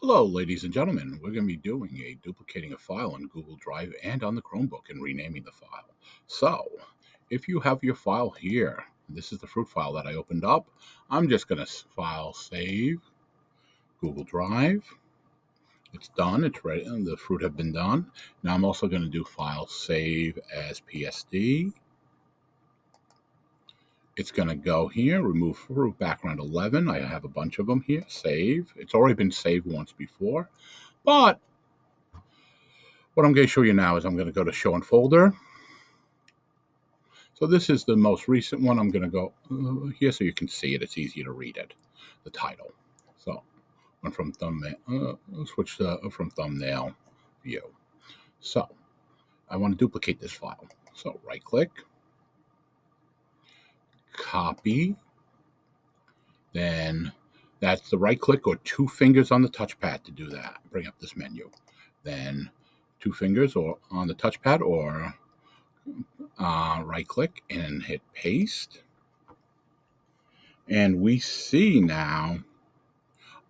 Hello, ladies and gentlemen. We're going to be doing a duplicating a file on Google Drive and on the Chromebook and renaming the file. So, if you have your file here, this is the fruit file that I opened up. I'm just going to file save Google Drive. It's done. It's ready. The fruit have been done. Now I'm also going to do file save as PSD. It's going to go here, remove fruit background 11. I have a bunch of them here. Save. It's already been saved once before, but what I'm going to show you now is I'm going to go to show in folder. So this is the most recent one. I'm going to go here so you can see it. It's easier to read it, the title. So went from thumbnail, switch from thumbnail view. So I want to duplicate this file. So right click, copy, then that's the right click or two fingers on the touchpad to do that. Bring up this menu. Then two fingers or on the touchpad or right click and hit paste. And we see now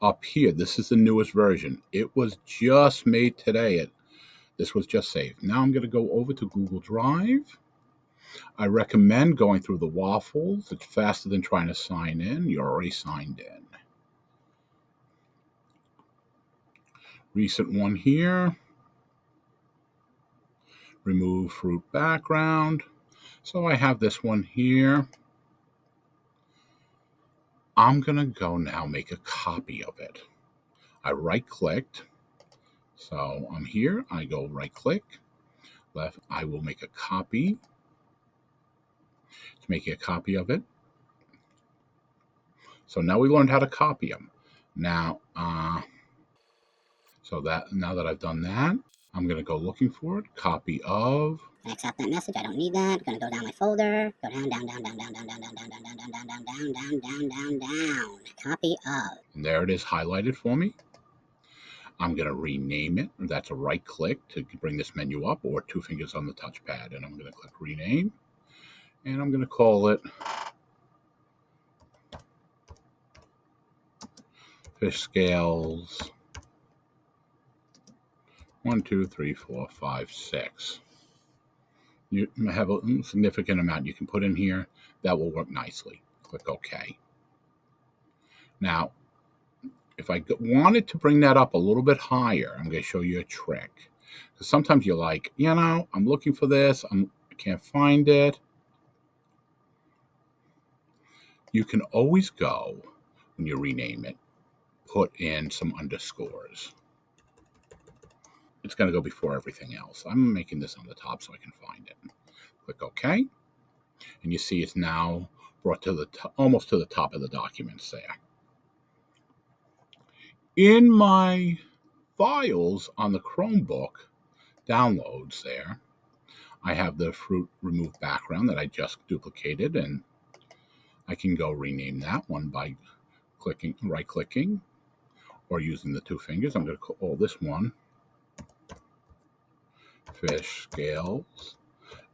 up here, this is the newest version. It was just made today. This was just saved. Now I'm going to go over to Google Drive. I recommend going through the waffles. It's faster than trying to sign in. You're already signed in. Recent one here. Remove fruit background. So I have this one here. I'm going to go now make a copy of it. I right clicked. So I'm here. I go right click. Left. I will make a copy. To make a copy of it. So now we learned how to copy them. Now, now that I've done that, I'm going to go looking for it. Copy of. I accept that message. I don't need that. Gonna go down my folder. Go down, down, down, down, down, down, down, down, down, down, down, down, down, down, down, down, down, down. Copy of. And there it is highlighted for me. I'm going to rename it. That's a right click to bring this menu up or two fingers on the touchpad. And I'm going to click rename. And I'm going to call it Fish Scales 1, 2, 3, 4, 5, 6. You have a significant amount you can put in here. That will work nicely. Click OK. Now, if I wanted to bring that up a little bit higher, I'm going to show you a trick. Because sometimes you're like, I'm looking for this. I can't find it. You can always go, when you rename it, put in some underscores. It's going to go before everything else. I'm making this on the top so I can find it. Click OK. And you see it's now brought to the almost to the top of the documents there. In my files on the Chromebook downloads there, I have the fruit remove background that I just duplicated, and I can go rename that one by right clicking or using the two fingers. I'm going to call this one Fish Scales.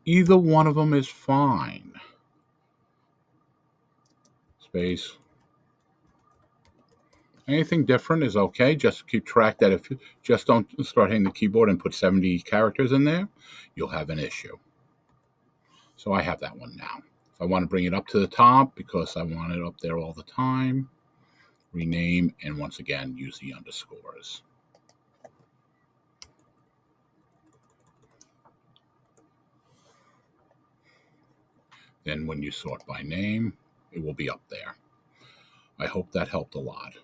Either one of them is fine. Space. Anything different is okay. Just keep track that if you just don't start hitting the keyboard and put 70 characters in there, you'll have an issue. So I have that one now. If I want to bring it up to the top because I want it up there all the time, rename, and once again, use the underscores. Then when you sort by name, it will be up there. I hope that helped a lot.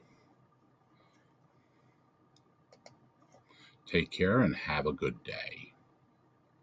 Take care and have a good day.